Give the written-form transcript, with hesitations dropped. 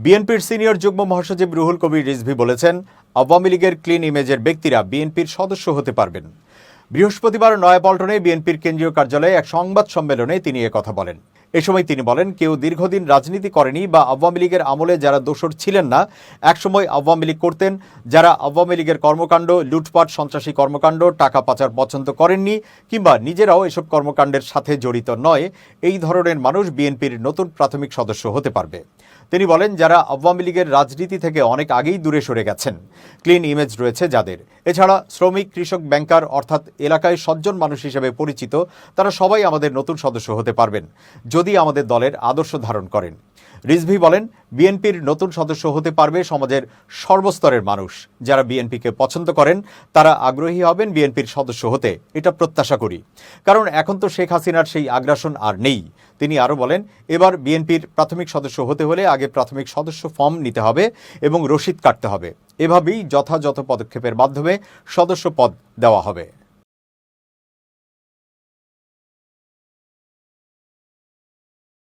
বিএনপির সিনিয়র যুগ্ম মহাসচিব রুহুল কবির রিজভী বলেছেন, আওয়ামী লীগের ক্লিন ইমেজের ব্যক্তিরা বিএনপির সদস্য হতে পারবেন। বৃহস্পতিবার নয়াপল্টনে বিএনপির কেন্দ্রীয় কার্যালয়ে এক সংবাদ সম্মেলনে তিনি কথা বলেন। এ সময় তিনি বলেন, কেউ দীর্ঘদিন রাজনীতি করেনি বা আওয়ামী লীগের আমলে যারা দোসর ছিলেন না, একসময় আওয়ামী লীগ করতেন, যারা আওয়ামী লীগের কর্মকাণ্ড, লুটপাট, সন্ত্রাসী কর্মকাণ্ড, টাকা পাচার পছন্দ করেননি কিংবা নিজেরাও এসব কর্মকাণ্ডের সাথে জড়িত নয়, এই ধরনের মানুষ বিএনপির নতুন প্রাথমিক সদস্য হতে পারবে। তিনি বলেন, যারা আওয়ামী লীগের রাজনীতি থেকে অনেক আগেই দূরে সরে গেছেন, ক্লিন ইমেজ রয়েছে যাদের, এছাড়া শ্রমিক, কৃষক, ব্যাংকার অর্থাৎ এলাকায় সজ্জন মানুষ হিসেবে পরিচিত, তারা সবাই আমাদের নতুন সদস্য হতে পারবেন যদি আমাদের দলের আদর্শ ধারণ করেন। রিজভী বলেন, বিএনপির নতুন সদস্য হতে পারবে সমাজের সর্বস্তরের মানুষ। যারা বিএনপিকে পছন্দ করেন তারা আগ্রহী হবেন বিএনপির সদস্য হতে, এটা প্রত্যাশা করি, কারণ এখন তো শেখ হাসিনার সেই আগ্রাসন আর নেই। তিনি আরও বলেন, এবার বিএনপির প্রাথমিক সদস্য হতে হলে আগে প্রাথমিক সদস্য ফর্ম নিতে হবে এবং রসিদ কাটতে হবে। এভাবেই যথাযথ পদক্ষেপের মাধ্যমে সদস্য পদ দেওয়া হবে।